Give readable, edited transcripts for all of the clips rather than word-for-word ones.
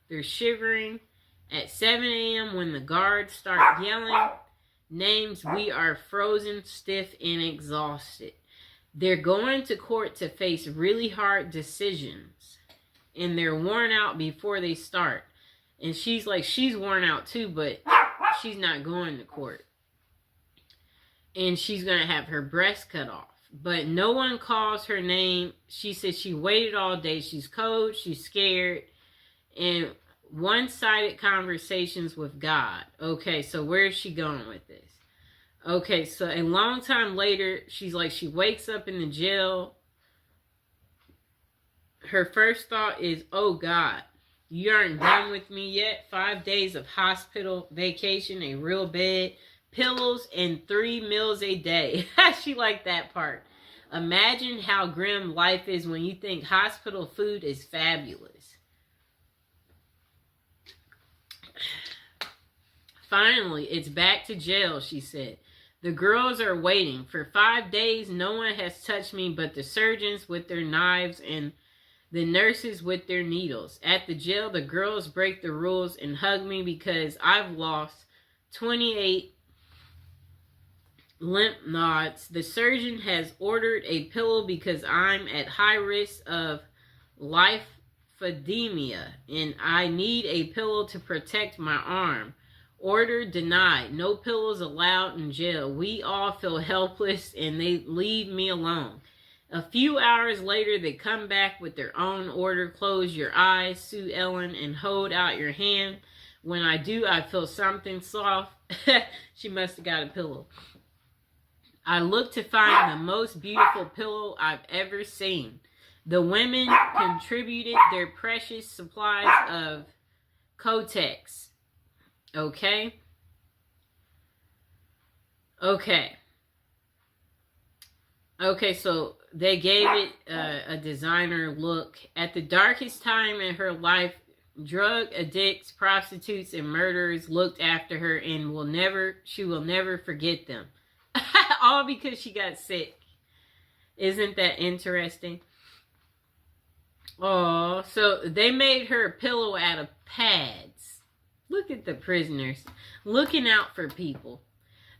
They're shivering. At 7 a.m. when the guards start yelling names, we are frozen, stiff, and exhausted. They're going to court to face really hard decisions. And they're worn out before they start. And she's like, she's worn out too, but she's not going to court. And she's going to have her breast cut off. But no one calls her name. She says she waited all day. She's cold. She's scared. And one-sided conversations with God. Okay, so where is she going with this? Okay, so a long time later, she's like, she wakes up in the jail. Her first thought is, oh God, you aren't done with me yet. 5 days of hospital vacation, a real bed, pillows, and 3 meals a day. She liked that part. Imagine how grim life is when you think hospital food is fabulous. Finally, it's back to jail, she said. The girls are waiting. For 5 days, no one has touched me but the surgeons with their knives and the nurses with their needles. At the jail, the girls break the rules and hug me because I've lost 28 lymph nodes. The surgeon has ordered a pillow because I'm at high risk of lymphedema and I need a pillow to protect my arm. Order denied. No pillows allowed in jail. We all feel helpless and they leave me alone. A few hours later, they come back with their own order. Close your eyes, Sue Ellen, and hold out your hand. When I do, I feel something soft. She must have got a pillow. I look to find the most beautiful pillow I've ever seen. The women contributed their precious supplies of Kotex. Okay. Okay, so they gave it a designer look. At the darkest time in her life, drug addicts, prostitutes, and murderers looked after her and she will never forget them. All because she got sick. Isn't that interesting? Oh, so they made her a pillow out of pads. Look at the prisoners looking out for people.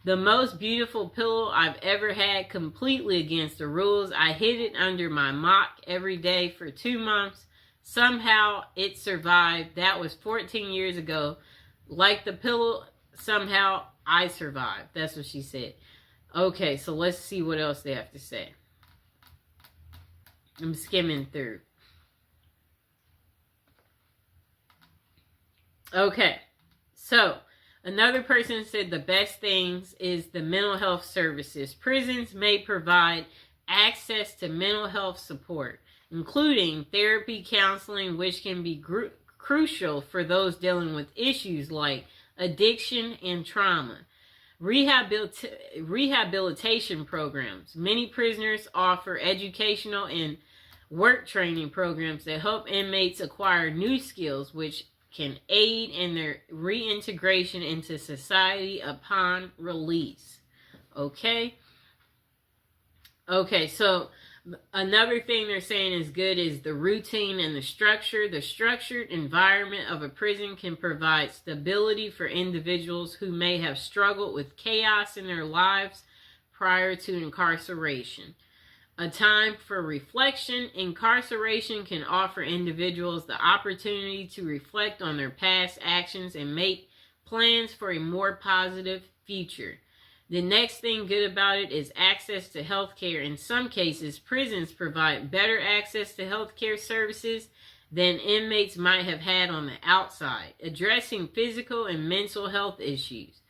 The most beautiful pillow I've ever had, completely against the rules. I hid it under my mock every day for 2 months. Somehow it survived. That was 14 years ago. Like the pillow, somehow I survived. That's what she said. Okay, so let's see what else they have to say. I'm skimming through. Okay, so another person said the best things is the mental health services. Prisons may provide access to mental health support, including therapy, counseling, which can be crucial for those dealing with issues like addiction and trauma. Rehabilitation programs. Many prisoners offer educational and work training programs that help inmates acquire new skills, which can aid in their reintegration into society upon release. Okay, so another thing they're saying is good is the routine and the structure. The structured environment of a prison can provide stability for individuals who may have struggled with chaos in their lives prior to incarceration. A time for reflection. Incarceration can offer individuals the opportunity to reflect on their past actions and make plans for a more positive future. The next thing good about it is access to health care. In some cases, prisons provide better access to health care services than inmates might have had on the outside, addressing physical and mental health issues.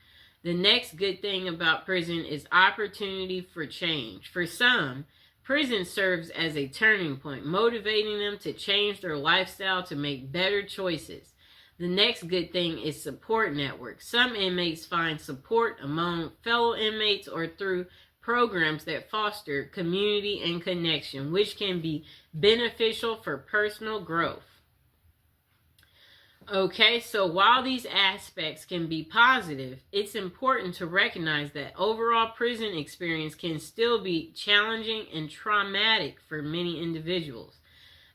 The next good thing about prison is opportunity for change. For some, prison serves as a turning point, motivating them to change their lifestyle to make better choices. The next good thing is support networks. Some inmates find support among fellow inmates or through programs that foster community and connection, which can be beneficial for personal growth. Okay, so while these aspects can be positive, it's important to recognize that overall prison experience can still be challenging and traumatic for many individuals.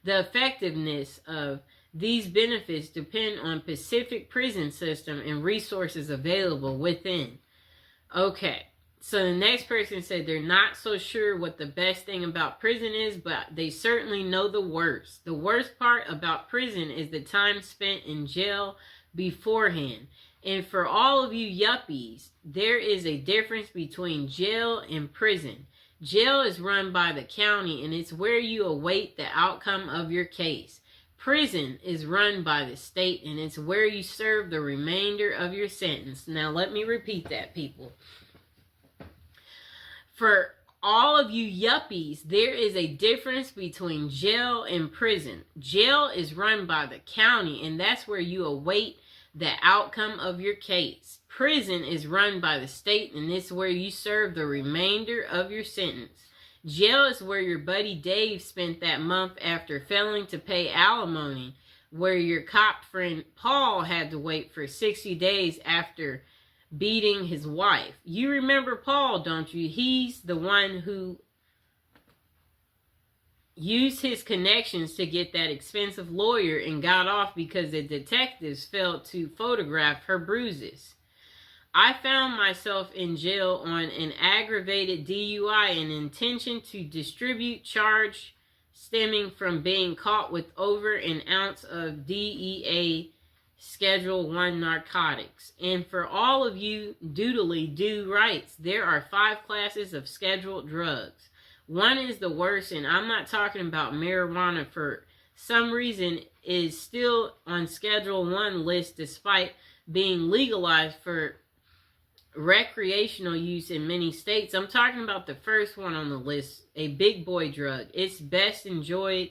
The effectiveness of These benefits depend on Pacific prison system and resources available within. Okay, so the next person said they're not so sure what the best thing about prison is, but they certainly know the worst. The worst part about prison is the time spent in jail beforehand. And for all of you yuppies, there is a difference between jail and prison. Jail is run by the county, and it's where you await the outcome of your case. Prison is run by the state, and it's where you serve the remainder of your sentence. Now, let me repeat that, people. For all of you yuppies, there is a difference between jail and prison. Jail is run by the county, and that's where you await the outcome of your case. Prison is run by the state, and it's where you serve the remainder of your sentence. Jail is where your buddy Dave spent that month after failing to pay alimony, where your cop friend Paul had to wait for 60 days after beating his wife. You remember Paul, don't you? He's the one who used his connections to get that expensive lawyer and got off because the detectives failed to photograph her bruises. I found myself in jail on an aggravated DUI and intention to distribute charge stemming from being caught with over an ounce of DEA Schedule 1 narcotics. And for all of you doodly do rights, there are 5 classes of scheduled drugs. One is the worst, and I'm not talking about marijuana. For some reason is still on Schedule 1 list despite being legalized for recreational use in many states. I'm talking about the first one on the list, a big boy drug. It's best enjoyed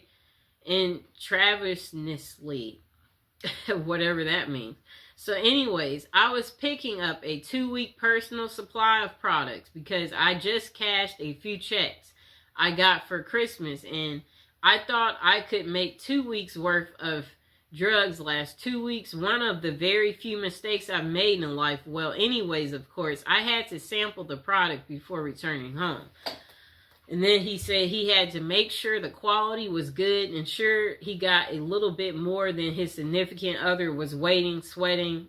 intravenously, whatever that means. So anyways, I was picking up a 2-week personal supply of products because I just cashed a few checks I got for Christmas, and I thought I could make 2 weeks worth of drugs last 2 weeks. One of the very few mistakes I've made in life. Well, anyways, of course, I had to sample the product before returning home. And then he said he had to make sure the quality was good, and sure he got a little bit more than his significant other was waiting, sweating.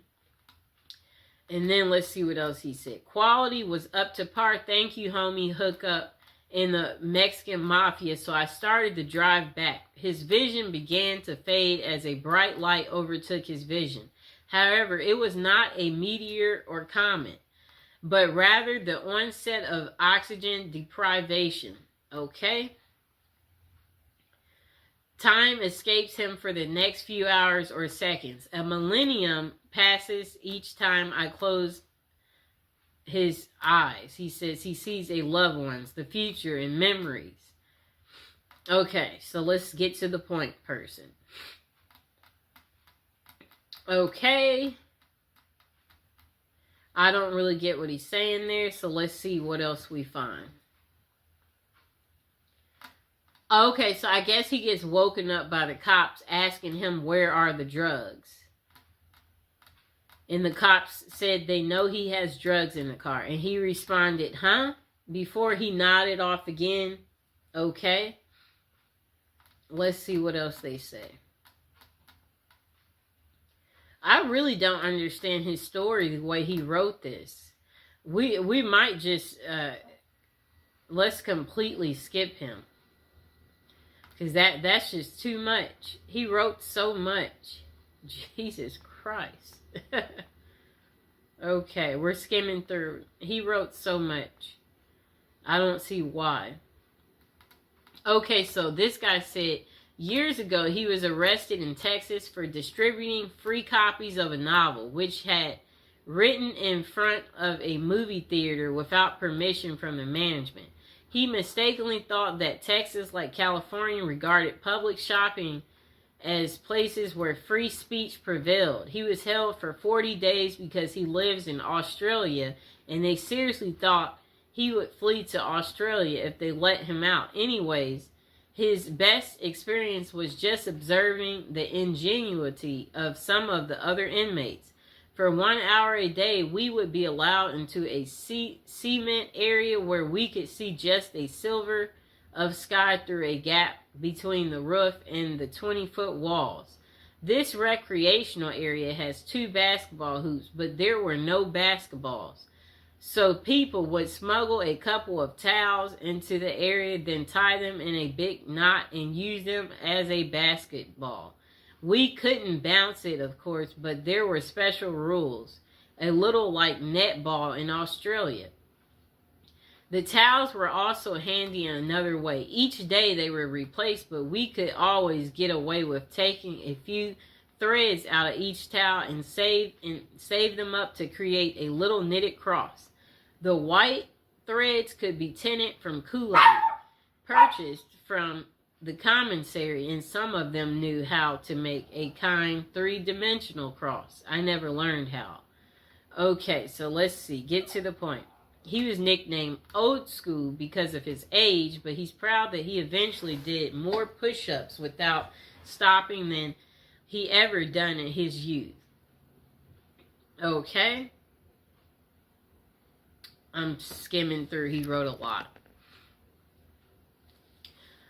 And then let's see what else he said. Quality was up to par. Thank you, homie. Hook up in the Mexican mafia. So I started to drive back. His vision began to fade as a bright light overtook his vision. However, it was not a meteor or comet, but rather the onset of oxygen deprivation. Okay? Time escapes him for the next few hours or seconds. A millennium passes each time I close his eyes. He says he sees a loved ones, the future, and memories. Okay, so let's get to the point, person. Okay. I don't really get what he's saying there, so let's see what else we find. Okay, so I guess he gets woken up by the cops asking him where are the drugs. And the cops said they know he has drugs in the car. And he responded, huh? Before he nodded off again. Okay. Let's see what else they say. I really don't understand his story the way he wrote this. We might just, let's completely skip him. Because that's just too much. He wrote so much. Jesus Christ. Okay, we're skimming through. He wrote so much. I don't see why. Okay, so this guy said years ago he was arrested in Texas for distributing free copies of a novel which had written in front of a movie theater without permission from the management. He mistakenly thought that Texas, like California, regarded public shopping as places where free speech prevailed. He was held for 40 days because he lives in Australia, and they seriously thought he would flee to Australia if they let him out. Anyways, his best experience was just observing the ingenuity of some of the other inmates. For 1 hour a day, we would be allowed into a cement area where we could see just a silver of sky through a gap between the roof and the 20-foot walls. This recreational area has 2 basketball hoops, but there were no basketballs. So people would smuggle a couple of towels into the area, then tie them in a big knot and use them as a basketball. We couldn't bounce it, of course, but there were special rules, a little like netball in Australia. The towels were also handy in another way. Each day they were replaced, but we could always get away with taking a few threads out of each towel and save them up to create a little knitted cross. The white threads could be tinted from Kool-Aid, purchased from the commissary, and some of them knew how to make a kind 3-dimensional cross. I never learned how. Okay, so let's see. Get to the point. He was nicknamed Old School because of his age, but he's proud that he eventually did more push-ups without stopping than he ever done in his youth. Okay. I'm skimming through. He wrote a lot.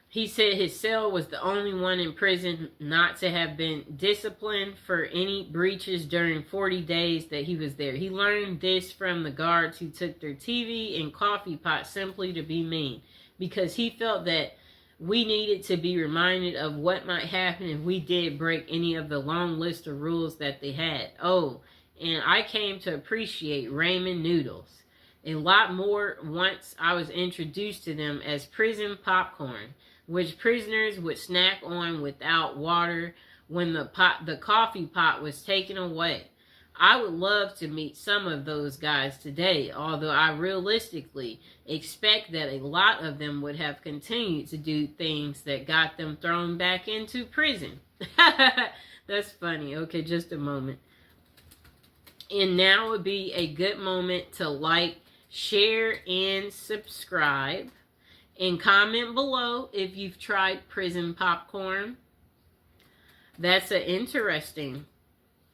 He said his cell was the only one in prison not to have been disciplined for any breaches during 40 days that he was there. He learned this from the guards who took their TV and coffee pot simply to be mean, because he felt that we needed to be reminded of what might happen if we did break any of the long list of rules that they had. Oh, and I came to appreciate ramen noodles a lot more once I was introduced to them as prison popcorn, which prisoners would snack on without water when the coffee pot was taken away. I would love to meet some of those guys today, although I realistically expect that a lot of them would have continued to do things that got them thrown back into prison. That's funny. Okay, just a moment. And now would be a good moment to like, share, and subscribe. And comment below if you've tried prison popcorn. That's an interesting,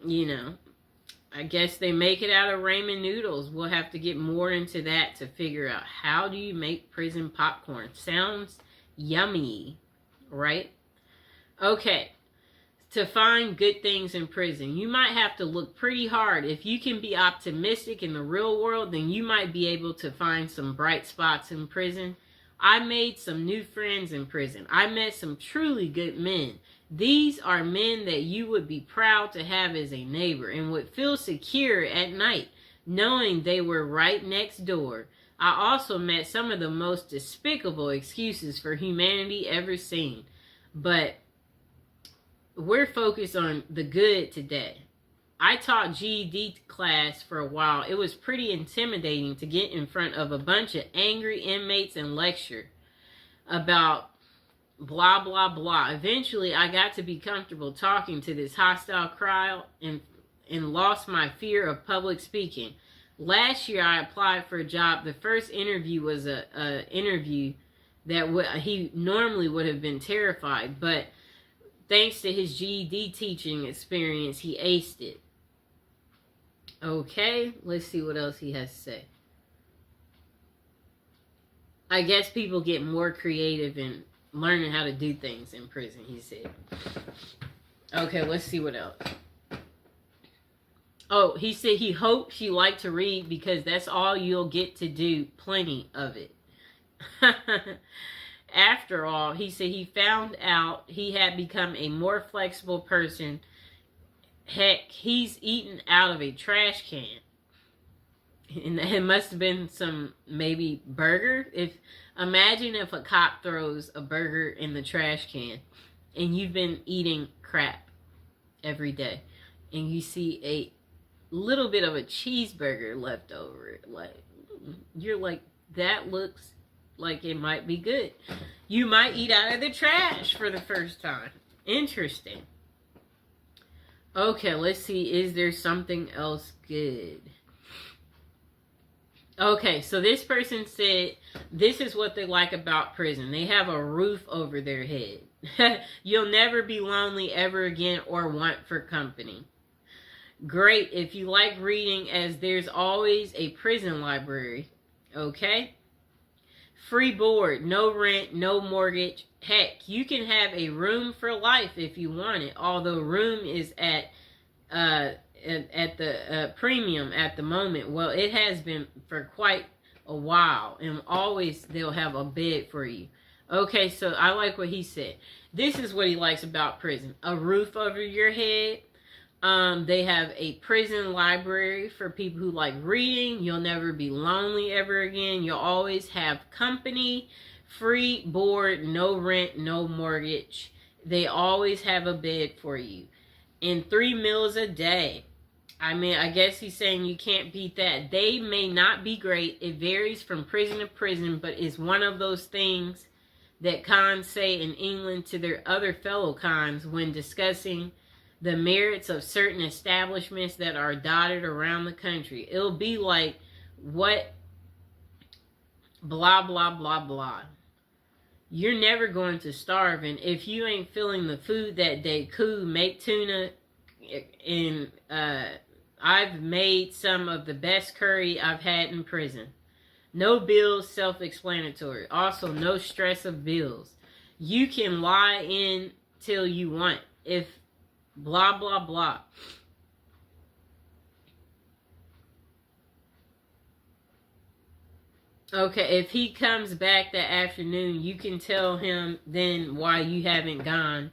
I guess they make it out of ramen noodles. We'll have to get more into that to figure out how do you make prison popcorn. Sounds yummy, right? Okay. To find good things in prison, you might have to look pretty hard. If you can be optimistic in the real world, then you might be able to find some bright spots in prison. I made some new friends in prison. I met some truly good men. These are men that you would be proud to have as a neighbor and would feel secure at night, knowing they were right next door. I also met some of the most despicable excuses for humanity ever seen. But we're focused on the good today. I taught GED class for a while. It was pretty intimidating to get in front of a bunch of angry inmates and lecture about blah, blah, blah. Eventually, I got to be comfortable talking to this hostile crowd and lost my fear of public speaking. Last year, I applied for a job. The first interview was a interview that he normally would have been terrified, but thanks to his GED teaching experience, he aced it. Okay, let's see what else he has to say. I guess people get more creative in learning how to do things in prison, he said. Okay, let's see what else. Oh, he said he hopes you like to read because that's all you'll get to do, plenty of it. After all, he said he found out he had become a more flexible person. Heck, he's eaten out of a trash can. And it must have been some, maybe, burger. Imagine if a cop throws a burger in the trash can and you've been eating crap every day and you see a little bit of a cheeseburger left over. You're like, that looks like it might be good. You might eat out of the trash for the first time. Interesting. Okay, let's see. Is there something else good? Okay, so this person said this is what they like about prison. They have a roof over their head. You'll never be lonely ever again or want for company. Great if you like reading, as there's always a prison library. Okay? Free board, no rent, no mortgage. Heck, you can have a room for life if you want it. Although room is at the premium at the moment. Well, it has been for quite a while, and always they'll have a bed for you. Okay, so I like what he said. This is what he likes about prison: a roof over your head. They have a prison library for people who like reading. You'll never be lonely ever again. You'll always have company. Free board, no rent, no mortgage. They always have a bed for you. And 3 meals a day. I mean, I guess he's saying you can't beat that. They may not be great. It varies from prison to prison, but it's one of those things that cons say in England to their other fellow cons when discussing the merits of certain establishments that are dotted around the country. It'll be like, what, blah, blah, blah, blah. You're never going to starve, and if you ain't feeling the food that day, cool, make tuna. And I've made some of the best curry I've had in prison. No bills, self-explanatory. Also, no stress of bills. You can lie in till you want. If blah, blah, blah. Okay, if he comes back that afternoon, you can tell him then why you haven't gone.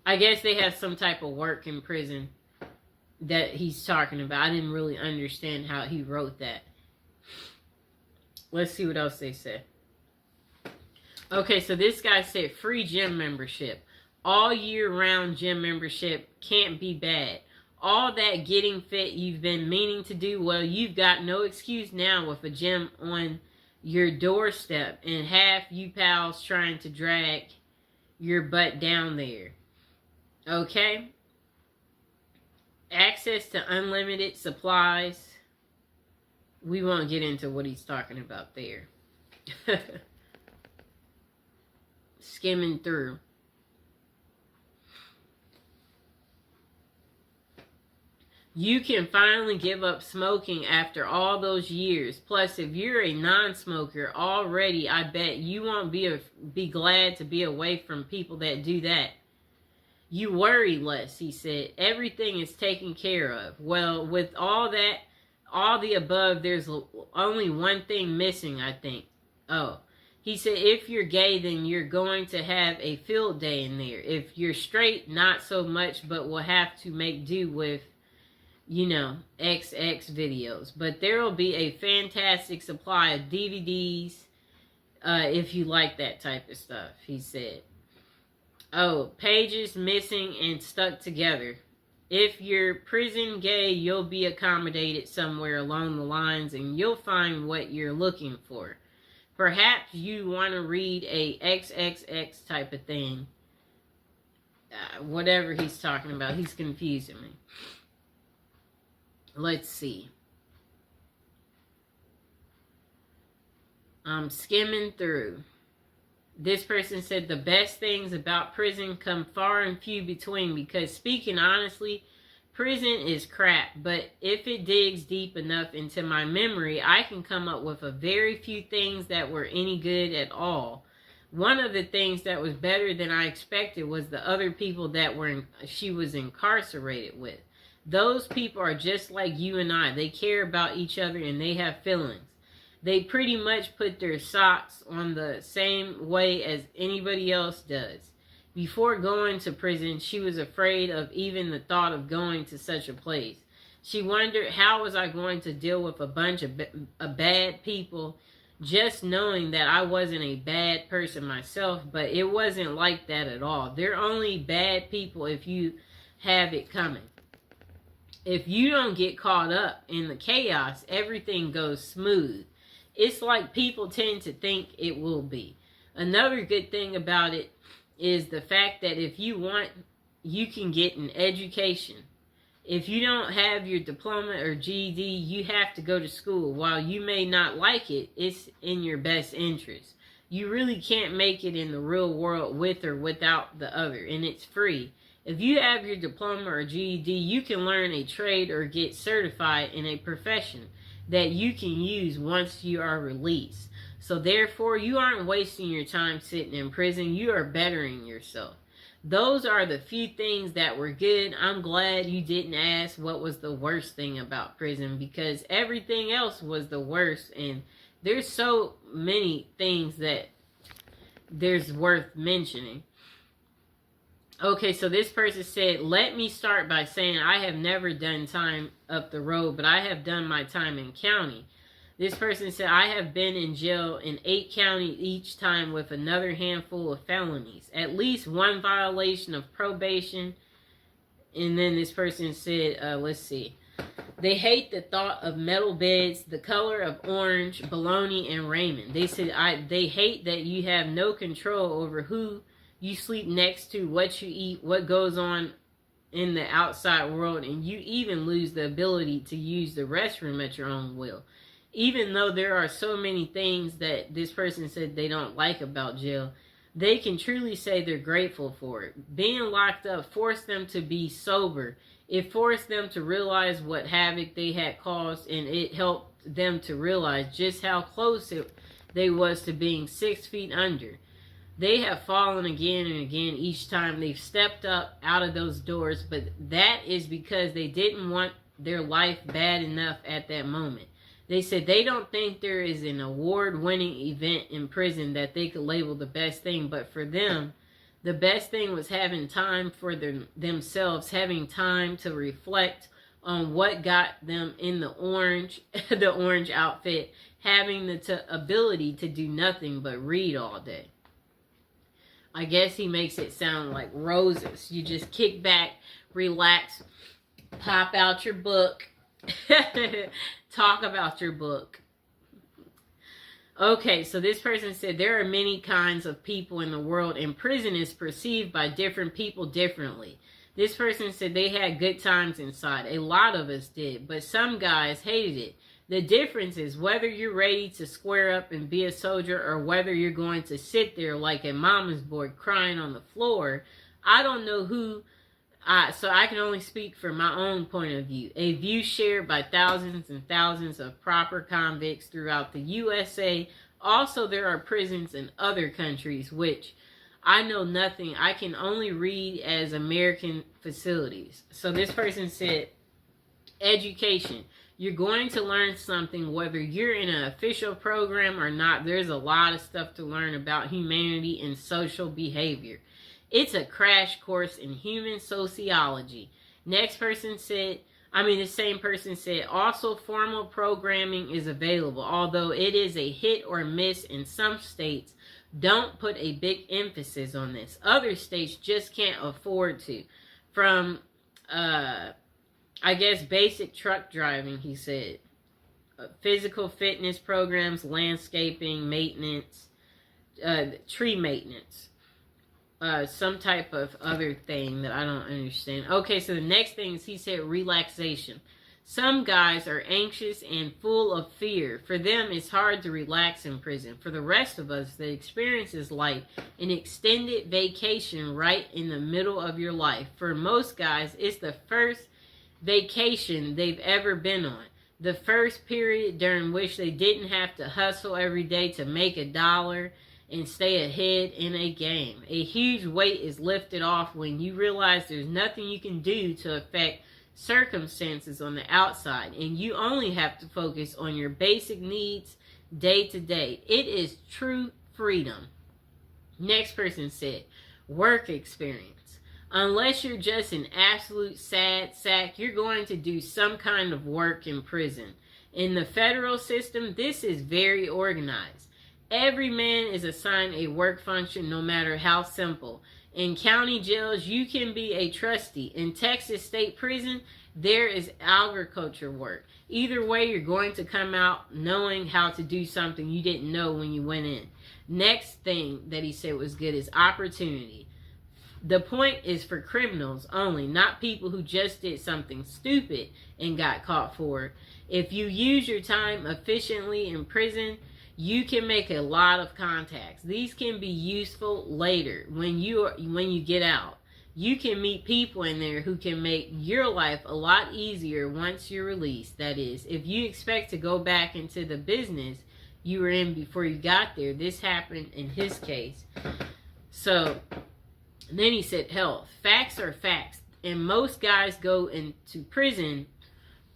I guess they have some type of work in prison that he's talking about. I didn't really understand how he wrote that. Let's see what else they said. Okay, so this guy said free gym membership. All year round gym membership can't be bad. All that getting fit you've been meaning to do, well, you've got no excuse now with a gym on your doorstep and half you pals trying to drag your butt down there. Okay? Access to unlimited supplies. We won't get into what he's talking about there. Skimming through. You can finally give up smoking after all those years. Plus, if you're a non-smoker already, I bet you won't be glad to be away from people that do that. You worry less, he said. Everything is taken care of. Well, with all the above, there's only one thing missing, I think. Oh, he said, if you're gay, then you're going to have a field day in there. If you're straight, not so much, but we'll have to make do with, XX videos. But there will be a fantastic supply of DVDs if you like that type of stuff, he said. Oh, pages missing and stuck together. If you're prison gay, you'll be accommodated somewhere along the lines and you'll find what you're looking for. Perhaps you want to read a XXX type of thing. Whatever he's talking about, he's confusing me. Let's see. I'm skimming through. This person said the best things about prison come far and few between because, speaking honestly, prison is crap. But if it digs deep enough into my memory, I can come up with a very few things that were any good at all. One of the things that was better than I expected was the other people that she was incarcerated with. Those people are just like you and I. They care about each other and they have feelings. They pretty much put their socks on the same way as anybody else does. Before going to prison, she was afraid of even the thought of going to such a place. She wondered, how was I going to deal with a bunch of bad people, just knowing that I wasn't a bad person myself, but it wasn't like that at all. They're only bad people if you have it coming. If you don't get caught up in the chaos, everything goes smooth. It's like people tend to think it will be. Another good thing about it is the fact that if you want, you can get an education. If you don't have your diploma or GED, you have to go to school. While you may not like it, it's in your best interest. You really can't make it in the real world with or without the other, and it's free. If you have your diploma or GED, you can learn a trade or get certified in a profession that you can use once you are released. So therefore, you aren't wasting your time sitting in prison. You are bettering yourself. Those are the few things that were good. I'm glad you didn't ask what was the worst thing about prison, because everything else was the worst. And there's so many things that there's worth mentioning. Okay, so this person said, let me start by saying I have never done time up the road, but I have done my time in county. This person said, I have been in jail in 8 counties each time with another handful of felonies. At least one violation of probation. And then this person said, let's see. They hate the thought of metal beds, the color of orange, bologna, and ramen. They said, they hate that you have no control over who you sleep next to, what you eat, what goes on in the outside world, and you even lose the ability to use the restroom at your own will. Even though there are so many things that this person said they don't like about jail, they can truly say they're grateful for it. Being locked up forced them to be sober. It forced them to realize what havoc they had caused, and it helped them to realize just how close they was to being 6 feet under. They have fallen again and again each time they've stepped up out of those doors, but that is because they didn't want their life bad enough at that moment. They said they don't think there is an award-winning event in prison that they could label the best thing, but for them, the best thing was having time for themselves, having time to reflect on what got them in the orange outfit, having the ability to do nothing but read all day. I guess he makes it sound like roses. You just kick back, relax, pop out your book, talk about your book. Okay, so this person said there are many kinds of people in the world, and prison is perceived by different people differently. This person said they had good times inside. A lot of us did, but some guys hated it. The difference is whether you're ready to square up and be a soldier, or whether you're going to sit there like a mama's boy crying on the floor. I don't know who, so I can only speak from my own point of view. A view shared by thousands and thousands of proper convicts throughout the USA. Also, there are prisons in other countries, which I know nothing. I can only read as American facilities. So this person said, education. You're going to learn something whether you're in an official program or not. There's a lot of stuff to learn about humanity and social behavior. It's a crash course in human sociology. The same person said, also formal programming is available, although it is a hit or miss in some states. Don't put a big emphasis on this. Other states just can't afford to. From, I guess, basic truck driving, he said. Physical fitness programs, landscaping, maintenance, tree maintenance. Some type of other thing that I don't understand. Okay, so the next thing is he said relaxation. Some guys are anxious and full of fear. For them, it's hard to relax in prison. For the rest of us, the experience is like an extended vacation right in the middle of your life. For most guys, it's the first vacation they've ever been on. The first period during which they didn't have to hustle every day to make $1 and stay ahead in a game. A huge weight is lifted off when you realize there's nothing you can do to affect circumstances on the outside, and you only have to focus on your basic needs day to day. It is true freedom. Next person said, work experience. Unless you're just an absolute sad sack, you're going to do some kind of work in prison. In the federal system, this is very organized. Every man is assigned a work function, no matter how simple. In county jails, you can be a trustee. In Texas State Prison, there is agriculture work. Either way, you're going to come out knowing how to do something you didn't know when you went in. Next thing that he said was good is opportunity. The point is for criminals only, not people who just did something stupid and got caught for it. If you use your time efficiently in prison, you can make a lot of contacts. These can be useful later when you get out. You can meet people in there who can make your life a lot easier once you're released. That is, if you expect to go back into the business, you were in before you got there. This happened in his case. So then he said, health. Facts are facts. And most guys go into prison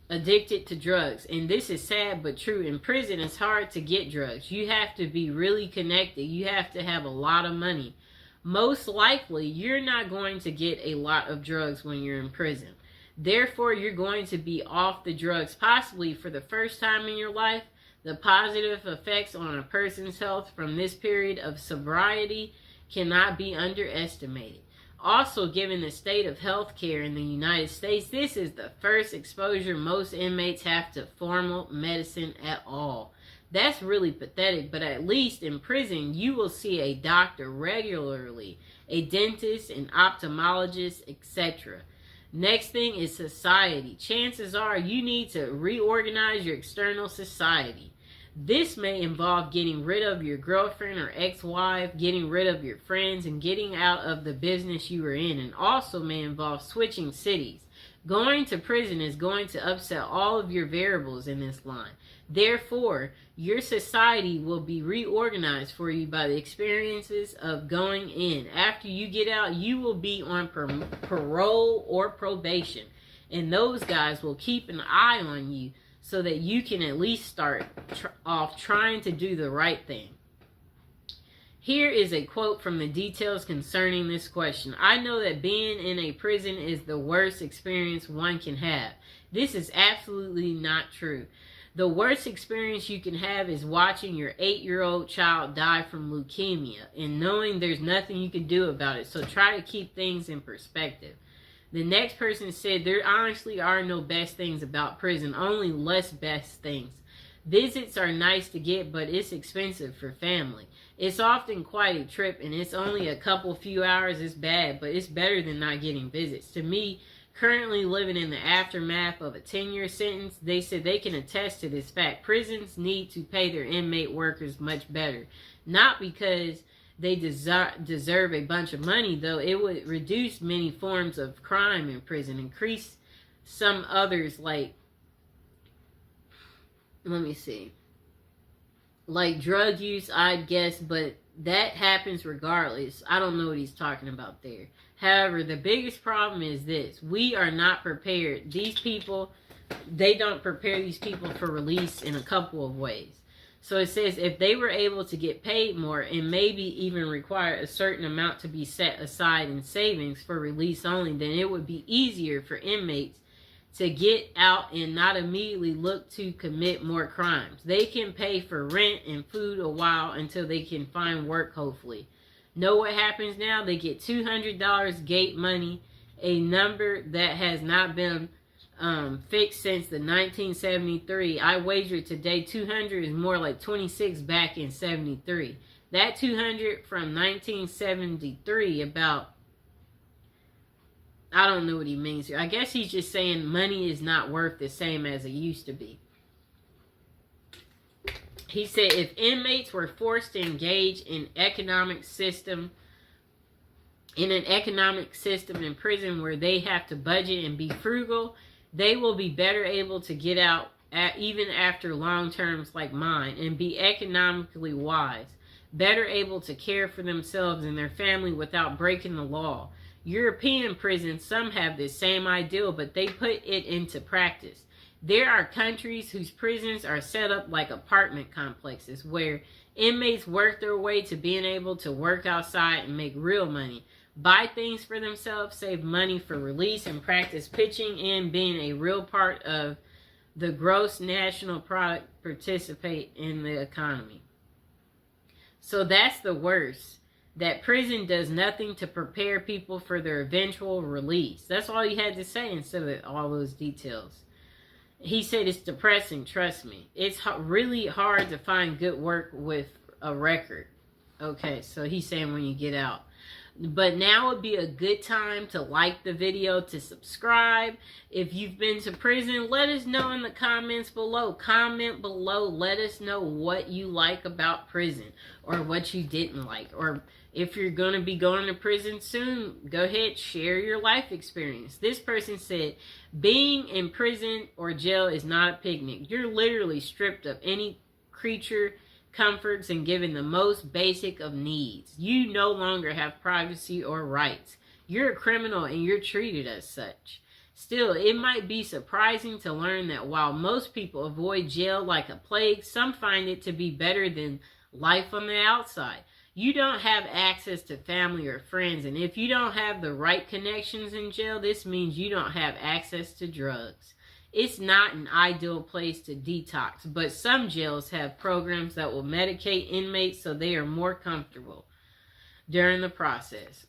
addicted to drugs. And this is sad but true. In prison, it's hard to get drugs. You have to be really connected. You have to have a lot of money. Most likely, you're not going to get a lot of drugs when you're in prison. Therefore, you're going to be off the drugs possibly for the first time in your life. The positive effects on a person's health from this period of sobriety cannot be underestimated. Also, given the state of healthcare in the United States, this is the first exposure most inmates have to formal medicine at all. That's really pathetic, but at least in prison, you will see a doctor regularly, a dentist, an ophthalmologist, etc. Next thing is society. Chances are you need to reorganize your external society. This may involve getting rid of your girlfriend or ex-wife, getting rid of your friends, and getting out of the business you were in, and also may involve switching cities. Going to prison is going to upset all of your variables in this line. Therefore, your society will be reorganized for you by the experiences of going in. After you get out, you will be on parole or probation, and those guys will keep an eye on you so that you can at least start off trying to do the right thing. Here is a quote from the details concerning this question. I know that being in a prison is the worst experience one can have. This is absolutely not true. The worst experience you can have is watching your 8-year-old child die from leukemia and knowing there's nothing you can do about it. So try to keep things in perspective. The next person said, there honestly are no best things about prison, only less best things. Visits are nice to get, but it's expensive for family. It's often quite a trip, and it's only a few hours. It's bad, but it's better than not getting visits. To me, currently living in the aftermath of a 10-year sentence, they said they can attest to this fact. Prisons need to pay their inmate workers much better. Not because they deserve a bunch of money, though. It would reduce many forms of crime in prison, increase some others like, like drug use, I'd guess, but that happens regardless. I don't know what he's talking about there. However, the biggest problem is this. We are not prepared. These people, they don't prepare these people for release in a couple of ways. So it says if they were able to get paid more and maybe even require a certain amount to be set aside in savings for release only, then it would be easier for inmates to get out and not immediately look to commit more crimes. They can pay for rent and food a while until they can find work, hopefully. Know what happens now? They get $200 gate money, a number that has not been fixed since the 1973. I wager today 200 is more like 26 back in 73. That 200 from 1973 about, I don't know what he means here. I guess he's just saying money is not worth the same as it used to be. He said if inmates were forced to engage in an economic system in prison where they have to budget and be frugal, they will be better able to get out even after long terms like mine and be economically wise, better able to care for themselves and their family without breaking the law. European prisons, some have this same ideal, but they put it into practice. There are countries whose prisons are set up like apartment complexes where inmates work their way to being able to work outside and make real money, buy things for themselves, save money for release, and practice pitching in being a real part of the gross national product, participate in the economy. So that's the worst. That prison does nothing to prepare people for their eventual release. That's all he had to say instead of all those details. He said it's depressing, trust me. It's really hard to find good work with a record. Okay, so he's saying when you get out. But now would be a good time to like the video, to subscribe. If you've been to prison, let us know in the comments below. Comment below. Let us know what you like about prison or what you didn't like. Or if you're going to be going to prison soon, go ahead, share your life experience. This person said, being in prison or jail is not a picnic. You're literally stripped of any creature comforts, and given the most basic of needs. You no longer have privacy or rights. You're a criminal and you're treated as such. Still, it might be surprising to learn that while most people avoid jail like a plague, some find it to be better than life on the outside. You don't have access to family or friends, and if you don't have the right connections in jail, this means you don't have access to drugs. It's not an ideal place to detox, but some jails have programs that will medicate inmates so they are more comfortable during the process.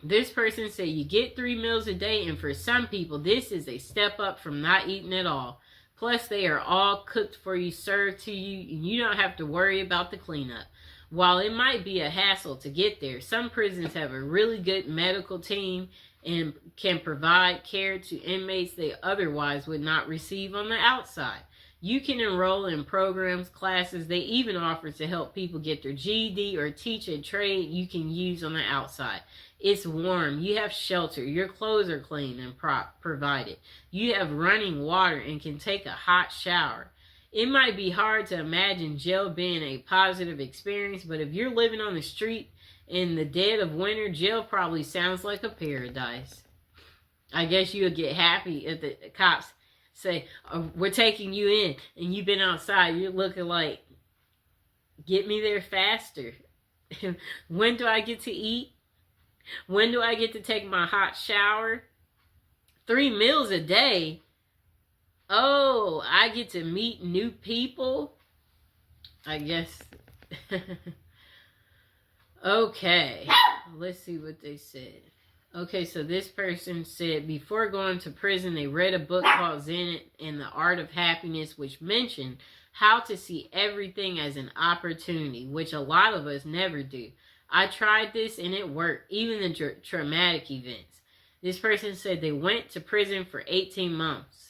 This person said you get 3 meals a day, and for some people, this is a step up from not eating at all. Plus, they are all cooked for you, served to you, and you don't have to worry about the cleanup. While it might be a hassle to get there, some prisons have a really good medical team and can provide care to inmates they otherwise would not receive on the outside. You can enroll in programs, classes. They even offer to help people get their GED or teach a trade you can use on the outside. It's warm. You have shelter. Your clothes are clean and provided. You have running water and can take a hot shower. It might be hard to imagine jail being a positive experience, but if you're living on the street in the dead of winter, jail probably sounds like a paradise. I guess you'll get happy if the cops say, oh, we're taking you in, and you've been outside. You're looking like, get me there faster. When do I get to eat? When do I get to take my hot shower? 3 meals a day? Oh, I get to meet new people? I guess. Okay, let's see what they said. Okay, so this person said before going to prison, they read a book called Zen and the Art of Happiness, which mentioned how to see everything as an opportunity, which a lot of us never do. I tried this and it worked, even the traumatic events. This person said they went to prison for 18 months.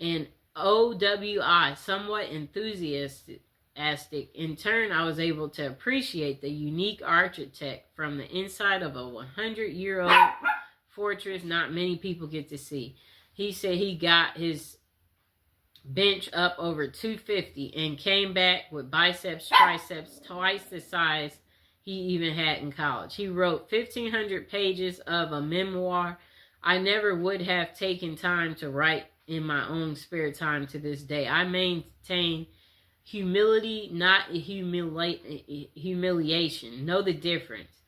And OWI, somewhat enthusiastic. In turn, I was able to appreciate the unique architect from the inside of a 100-year-old fortress not many people get to see. He said he got his bench up over 250 and came back with biceps, triceps twice the size he even had in college. He wrote 1,500 pages of a memoir I never would have taken time to write in my own spare time to this day. I maintain humility, not humiliation. Know the difference.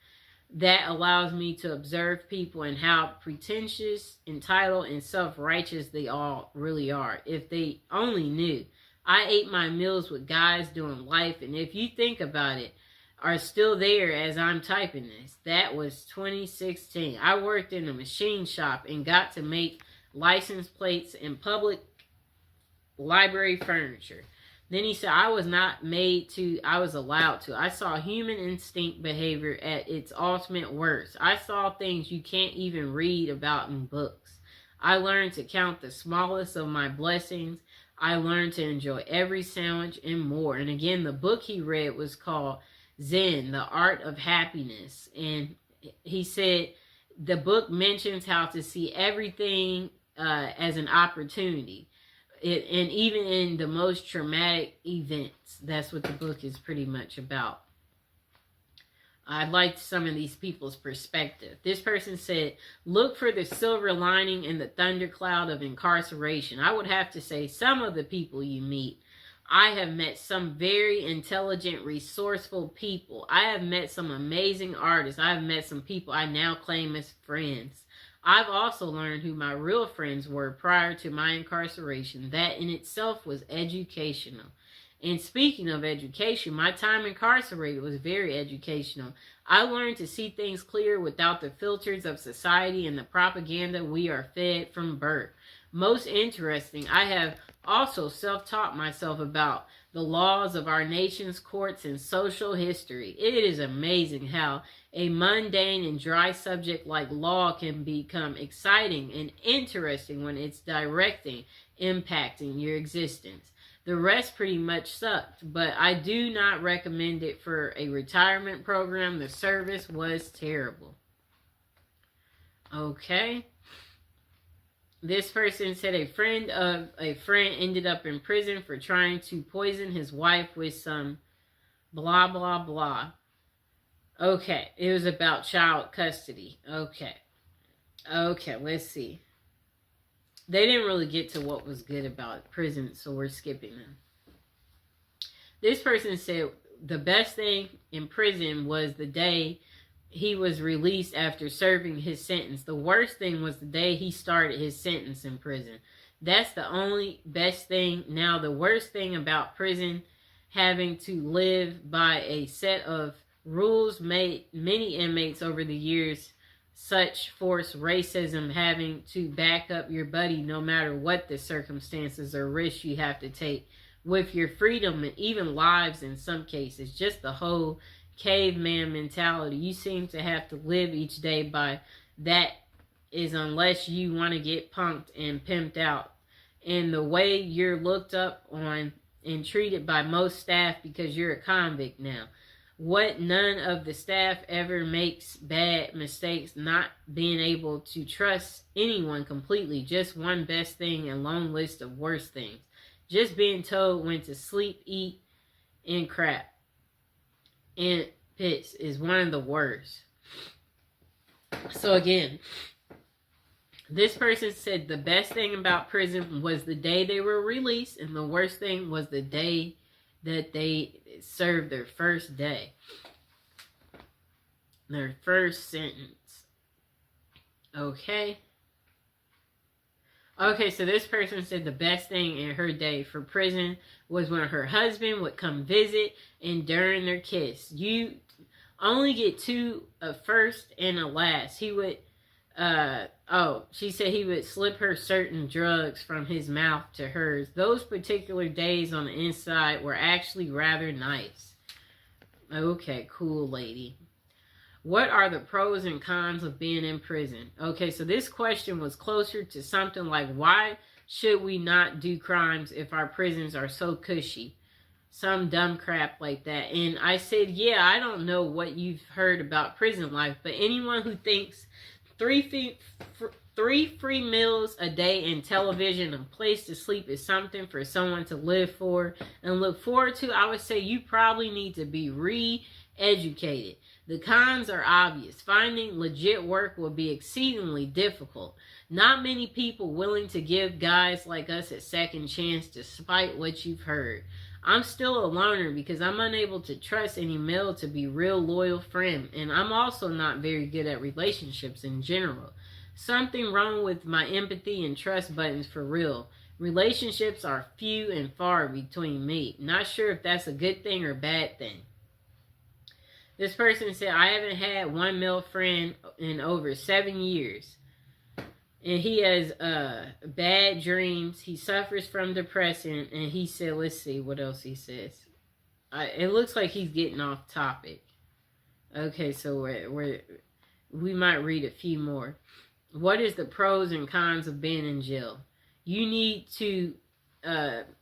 That allows me to observe people and how pretentious, entitled, and self-righteous they all really are. If they only knew. I ate my meals with guys doing life, and if you think about it, are still there as I'm typing this. That was 2016. I worked in a machine shop and got to make license plates and public library furniture. Then he said, I was not made to, I was allowed to. I saw human instinct behavior at its ultimate worst. I saw things you can't even read about in books. I learned to count the smallest of my blessings. I learned to enjoy every sandwich and more. And again, the book he read was called Zen, the Art of Happiness. And he said the book mentions how to see everything as an opportunity. And even in the most traumatic events, that's what the book is pretty much about. I liked some of these people's perspective. This person said, look for the silver lining in the thundercloud of incarceration. I would have to say some of the people you meet. I have met some very intelligent, resourceful people. I have met some amazing artists. I have met some people I now claim as friends. I've also learned who my real friends were prior to my incarceration. That in itself was educational. And speaking of education, my time incarcerated was very educational. I learned to see things clear without the filters of society and the propaganda we are fed from birth. Most interesting, I have also self-taught myself about the laws of our nation's courts and social history. It is amazing how a mundane and dry subject like law can become exciting and interesting when it's directing, impacting your existence. The rest pretty much sucked, but I do not recommend it for a retirement program. The service was terrible. Okay. This person said a friend ended up in prison for trying to poison his wife with some Blah, blah, blah. Okay, it was about child custody. Okay, let's see. They didn't really get to what was good about prison, so we're skipping them. This person said the best thing in prison was the day he was released after serving his sentence. The worst thing was the day he started his sentence in prison. That's the only best thing. Now, the worst thing about prison, having to live by a set of rules made many inmates over the years, such force racism, having to back up your buddy no matter what the circumstances or risks you have to take with your freedom and even lives in some cases. Just the whole caveman mentality. You seem to have to live each day by that, is unless you want to get punked and pimped out. And the way you're looked up on and treated by most staff because you're a convict now. What none of the staff ever makes bad mistakes, not being able to trust anyone completely. Just one best thing and long list of worst things. Just being told when to sleep, eat, and crap. And piss is one of the worst. So again, this person said the best thing about prison was the day they were released, and the worst thing was the day that they served their first day. Their first sentence. Okay. Okay, so this person said the best thing in her day for prison was when her husband would come visit and during their kiss. You only get two, a first and a last. He would, she said he would slip her certain drugs from his mouth to hers. Those particular days on the inside were actually rather nice. Okay, cool lady. What are the pros and cons of being in prison? Okay, so this question was closer to something like, why should we not do crimes if our prisons are so cushy? Some dumb crap like that. And I said, yeah, I don't know what you've heard about prison life, but anyone who thinks three free meals a day and television and place to sleep is something for someone to live for and look forward to, I would say you probably need to be re-educated. The cons are obvious. Finding legit work will be exceedingly difficult. Not many people willing to give guys like us a second chance despite what you've heard. I'm still a loner because I'm unable to trust any male to be real loyal friend, and I'm also not very good at relationships in general. Something wrong with my empathy and trust buttons for real. Relationships are few and far between me. Not sure if that's a good thing or bad thing. This person said, I haven't had one male friend in over 7 years. And he has bad dreams. He suffers from depression. And he said, let's see what else he says. It looks like he's getting off topic. Okay, so we might read a few more. What is the pros and cons of being in jail? You need to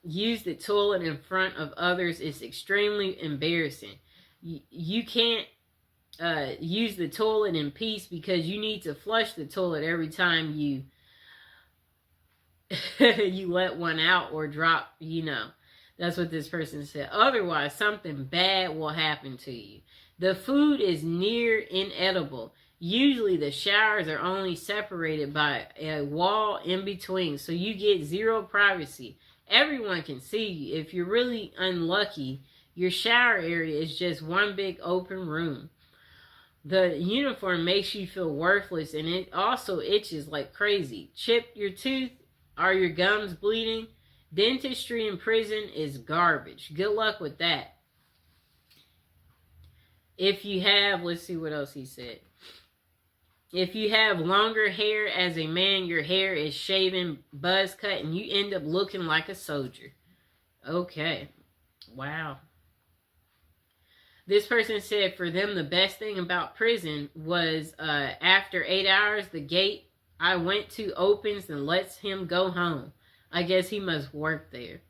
use the toilet in front of others. It's extremely embarrassing. You can't use the toilet in peace because you need to flush the toilet every time you you let one out or drop, That's what this person said. Otherwise, something bad will happen to you. The food is near inedible. Usually the showers are only separated by a wall in between, so you get zero privacy. Everyone can see you. If you're really unlucky, your shower area is just one big open room. The uniform makes you feel worthless, and it also itches like crazy. Chip your tooth? Are your gums bleeding? Dentistry in prison is garbage. Good luck with that. If you have, let's see what else he said. If you have longer hair as a man, your hair is shaven, buzz cut, and you end up looking like a soldier. Okay. Wow. This person said for them the best thing about prison was after 8 hours, the gate I went to opens and lets him go home. I guess he must work there.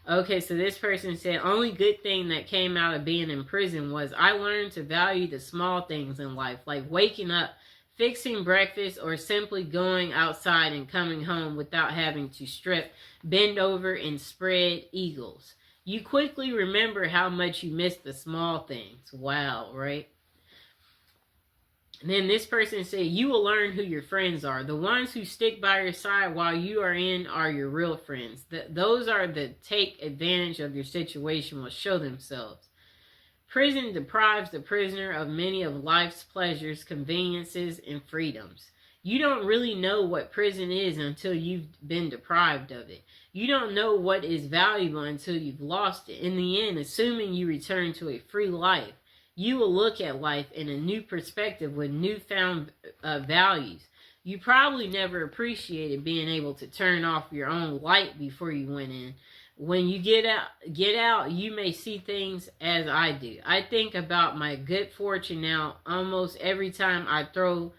Okay, so this person said only good thing that came out of being in prison was I learned to value the small things in life, like waking up, fixing breakfast, or simply going outside and coming home without having to strip, bend over, and spread eagles. You quickly remember how much you miss the small things. Wow, right? And then this person said, you will learn who your friends are. The ones who stick by your side while you are in are your real friends. Those are the take advantage of your situation will show themselves. Prison deprives the prisoner of many of life's pleasures, conveniences, and freedoms. You don't really know what prison is until you've been deprived of it. You don't know what is valuable until you've lost it. In the end, assuming you return to a free life, you will look at life in a new perspective with newfound values. You probably never appreciated being able to turn off your own light before you went in. When you get out, you may see things as I do. I think about my good fortune now almost every time I throw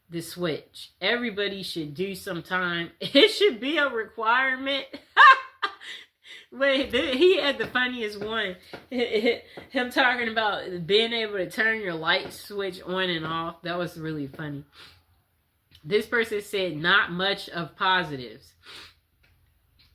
the switch. Everybody should do sometime. It should be a requirement. Wait, he had the funniest one. Him talking about being able to turn your light switch on and off. That was really funny. This person said not much of positives,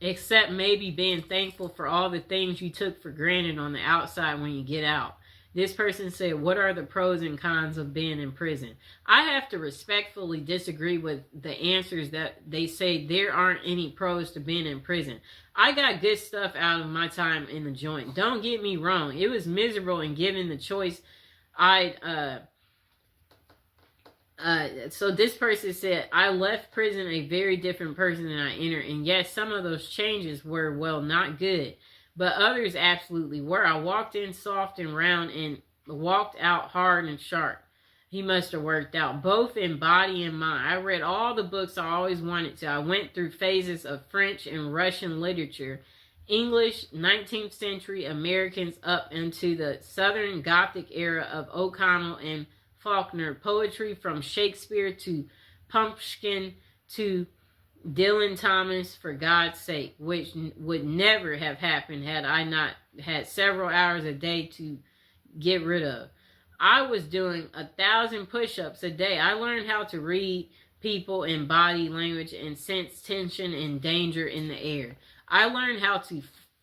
except maybe being thankful for all the things you took for granted on the outside when you get out. This person said, what are the pros and cons of being in prison? I have to respectfully disagree with the answers that they say there aren't any pros to being in prison. I got good stuff out of my time in the joint. Don't get me wrong. It was miserable, and given the choice, so this person said, I left prison a very different person than I entered. And yes, some of those changes were, well, not good. But others absolutely were. I walked in soft and round and walked out hard and sharp. He must have worked out, both in body and mind. I read all the books I always wanted to. I went through phases of French and Russian literature, English, 19th century Americans up into the Southern Gothic era of O'Connell and Faulkner, poetry from Shakespeare to Pumpkin to Dylan Thomas, for God's sake, which would never have happened had I not had several hours a day to get rid of. I was doing 1,000 push-ups a day. I learned how to read people and body language and sense tension and danger in the air. I learned how to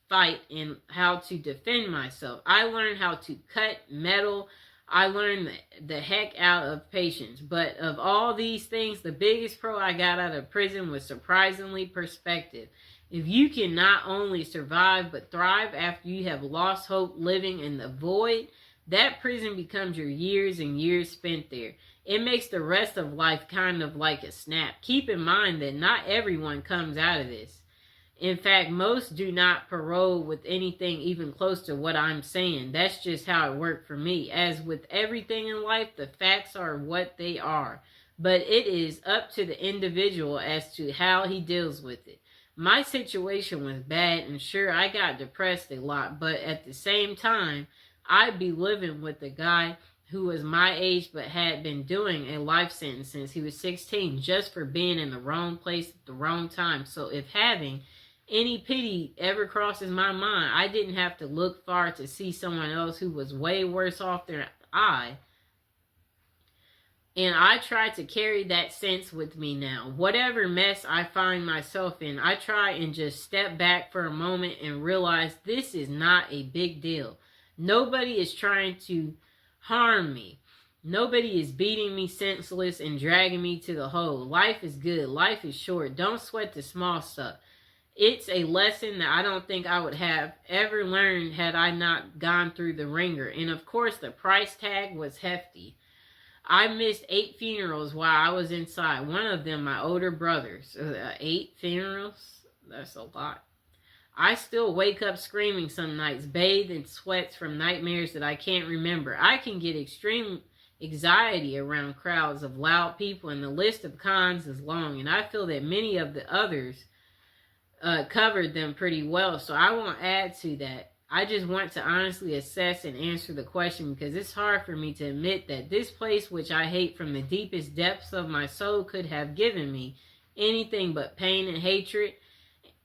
fight and how to defend myself. I learned how to cut metal. I learned the heck out of patience. But of all these things, the biggest pro I got out of prison was surprisingly perspective. If you can not only survive but thrive after you have lost hope living in the void, that prison becomes your years and years spent there. It makes the rest of life kind of like a snap. Keep in mind that not everyone comes out of this. In fact, most do not parole with anything even close to what I'm saying. That's just how it worked for me. As with everything in life, the facts are what they are. But it is up to the individual as to how he deals with it. My situation was bad, and sure, I got depressed a lot. But at the same time, I'd be living with a guy who was my age but had been doing a life sentence since he was 16 just for being in the wrong place at the wrong time. So if having any pity ever crosses my mind, I didn't have to look far to see someone else who was way worse off than I. And I try to carry that sense with me now. Whatever mess I find myself in, I try and just step back for a moment and realize this is not a big deal. Nobody is trying to harm me. Nobody is beating me senseless and dragging me to the hole. Life is good. Life is short. Don't sweat the small stuff. It's a lesson that I don't think I would have ever learned had I not gone through the ringer. And of course, the price tag was hefty. I missed 8 funerals while I was inside. One of them, my older brother's. 8 funerals? That's a lot. I still wake up screaming some nights, bathed in sweats from nightmares that I can't remember. I can get extreme anxiety around crowds of loud people, and the list of cons is long, and I feel that many of the others covered them pretty well, so I won't add to that. I just want to honestly assess and answer the question because it's hard for me to admit that this place, which I hate from the deepest depths of my soul, could have given me anything but pain and hatred.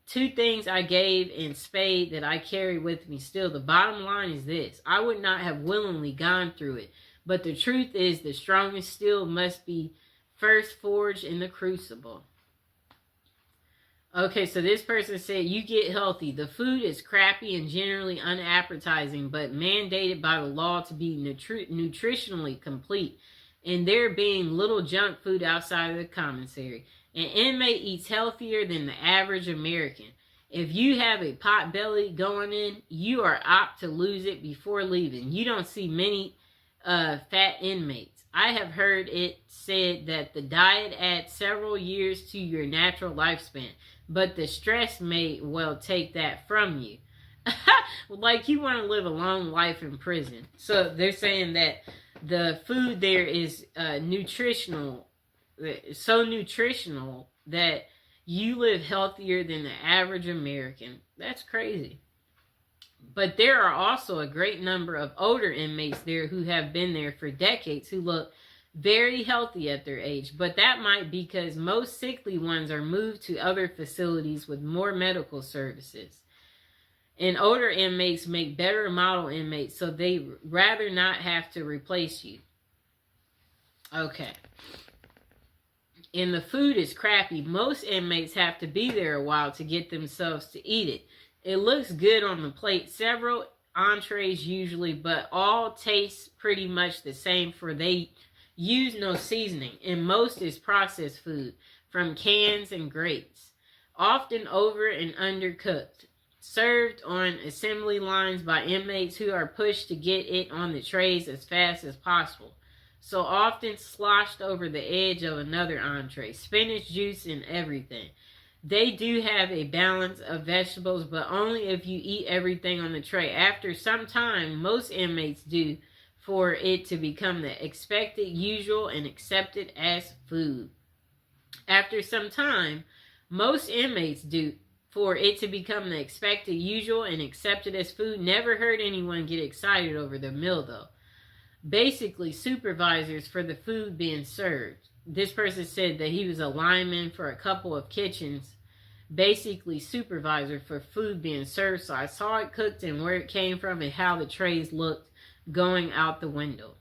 2 things I gave in spade that I carry with me still. The bottom line is this: I would not have willingly gone through it. But the truth is, the strongest steel must be first forged in the crucible. Okay, so this person said, you get healthy. The food is crappy and generally unappetizing, but mandated by the law to be nutritionally complete. And there being little junk food outside of the commissary. An inmate eats healthier than the average American. If you have a pot belly going in, you are apt to lose it before leaving. You don't see many fat inmates. I have heard it said that the diet adds several years to your natural lifespan, but the stress may well take that from you. Like you want to live a long life in prison. So they're saying that the food there is nutritional, so nutritional that you live healthier than the average American. That's crazy. But there are also a great number of older inmates there who have been there for decades who look very healthy at their age. But that might be because most sickly ones are moved to other facilities with more medical services. And older inmates make better model inmates, so they rather not have to replace you. Okay. And the food is crappy. Most inmates have to be there a while to get themselves to eat it. It looks good on the plate, several entrees usually, but all taste pretty much the same, for they use no seasoning, and most is processed food from cans and grates, often over and undercooked, served on assembly lines by inmates who are pushed to get it on the trays as fast as possible. So often sloshed over the edge of another entree, spinach juice and everything. They do have a balance of vegetables, but only if you eat everything on the tray. After some time, most inmates do, for it to become the expected, usual, and accepted as food. After some time, most inmates do, for it to become the expected, usual, and accepted as food. Never heard anyone get excited over the meal, though. Basically, supervisors for the food being served. This person said that he was a lineman for a couple of kitchens, basically supervisor for food being served. So I saw it cooked and where it came from and how the trays looked going out the window.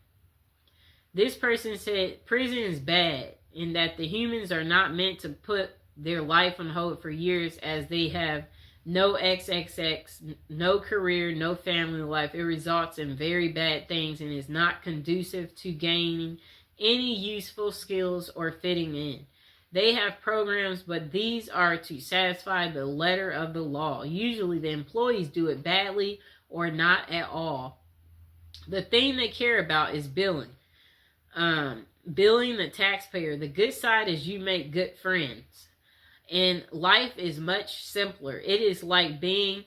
This person said prison is bad in that the humans are not meant to put their life on hold for years, as they have no XXX, no career, no family life. It results in very bad things and is not conducive to gaining any useful skills or fitting in. They have programs, but these are to satisfy the letter of the law. Usually the employees do it badly or not at all. The thing they care about is billing. Billing the taxpayer. The good side is you make good friends. And life is much simpler. It is like being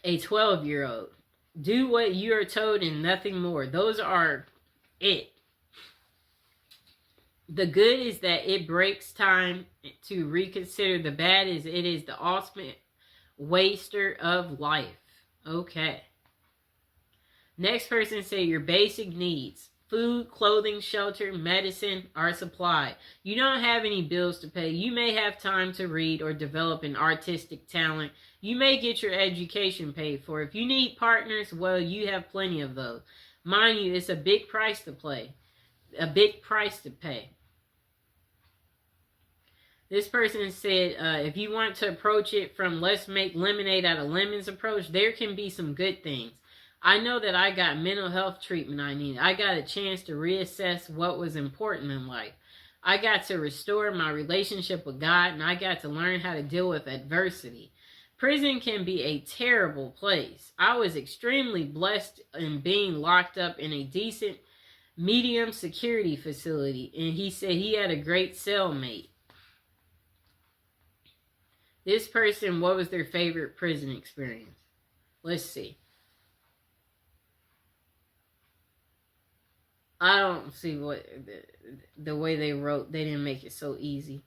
a 12-year-old. Do what you are told and nothing more. Those are it. The good is that it breaks time to reconsider. The bad is it is the ultimate waster of life. Okay. Next person say your basic needs. Food, clothing, shelter, medicine are supplied. You don't have any bills to pay. You may have time to read or develop an artistic talent. You may get your education paid for. If you need partners, well, you have plenty of those. Mind you, it's a big price to pay. A big price to pay. This person said, if you want to approach it from let's make lemonade out of lemons approach, there can be some good things. I know that I got mental health treatment I needed. I got a chance to reassess what was important in life. I got to restore my relationship with God, and I got to learn how to deal with adversity. Prison can be a terrible place. I was extremely blessed in being locked up in a decent, medium security facility, and he said he had a great cellmate. This person, what was their favorite prison experience? Let's see. I don't see what the way they wrote. They didn't make it so easy.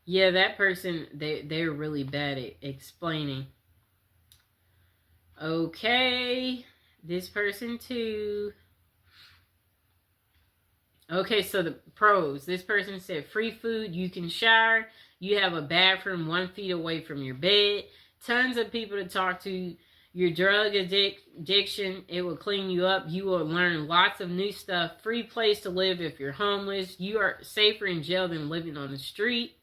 Yeah, that person, they're really bad at explaining. Okay, this person too. Okay, so the pros. This person said free food, you can shower, you have a bathroom 1 feet away from your bed, tons of people to talk to, your drug addiction. It will clean you up. You will learn lots of new stuff. Free place to live if you're homeless. You are safer in jail than living on the street.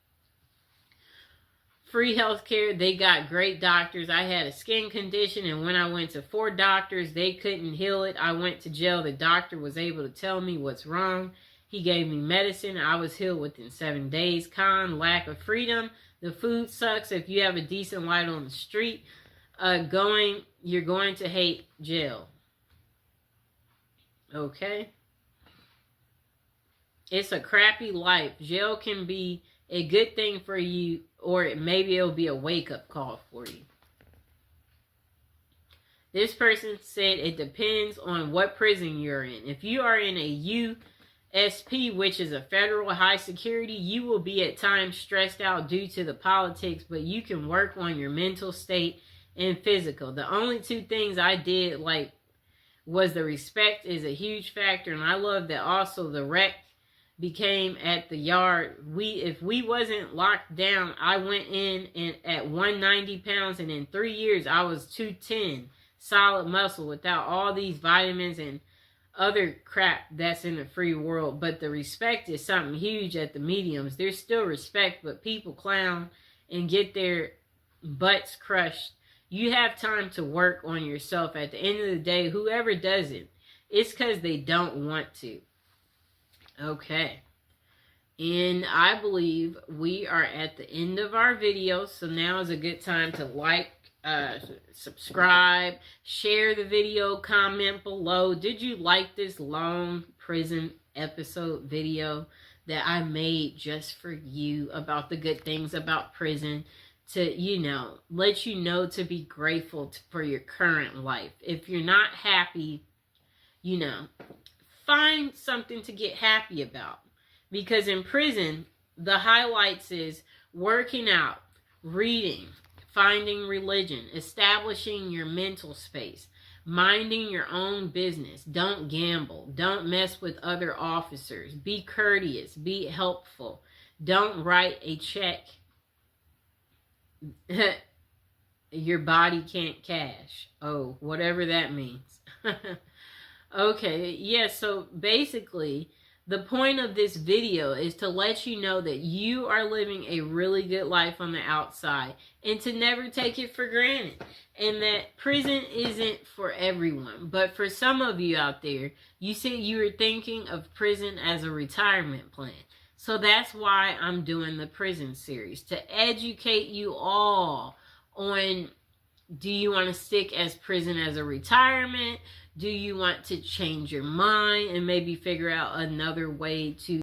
Free health care. They got great doctors. I had a skin condition, and when I went to 4 doctors, they couldn't heal it. I went to jail. The doctor was able to tell me what's wrong. He gave me medicine. I was healed within 7 days. Con, lack of freedom. The food sucks. If you have a decent light on the street, you're going to hate jail. Okay? It's a crappy life. Jail can be a good thing for you, or maybe it'll be a wake-up call for you. This person said it depends on what prison you're in. If you are in a USP, which is a federal high security, you will be at times stressed out due to the politics, but you can work on your mental state and physical. The only 2 things I did was the respect is a huge factor, and I love that also the rec became at the yard. If we wasn't locked down, I went in and at 190 pounds, and in 3 years I was 210, solid muscle without all these vitamins and other crap that's in the free world. But the respect is something huge at the mediums. There's still respect, but people clown and get their butts crushed. You have time to work on yourself. At the end of the day, whoever does it, it's because they don't want to. Okay. And I believe we are at the end of our video. So now is a good time to like, subscribe, share the video, comment below. Did you like this long prison episode video that I made just for you about the good things about prison? To, let you know to be grateful for your current life. If you're not happy, find something to get happy about. Because in prison, the highlights is working out, reading, finding religion, establishing your mental space, minding your own business. Don't gamble. Don't mess with other officers. Be courteous. Be helpful. Don't write a check your body can't cash. Oh, whatever that means. Okay, yeah, so basically, the point of this video is to let you know that you are living a really good life on the outside and to never take it for granted. And that prison isn't for everyone. But for some of you out there, you said you were thinking of prison as a retirement plan. So that's why I'm doing the prison series, to educate you all on, do you want to stick as prison as a retirement? Do you want to change your mind and maybe figure out another way to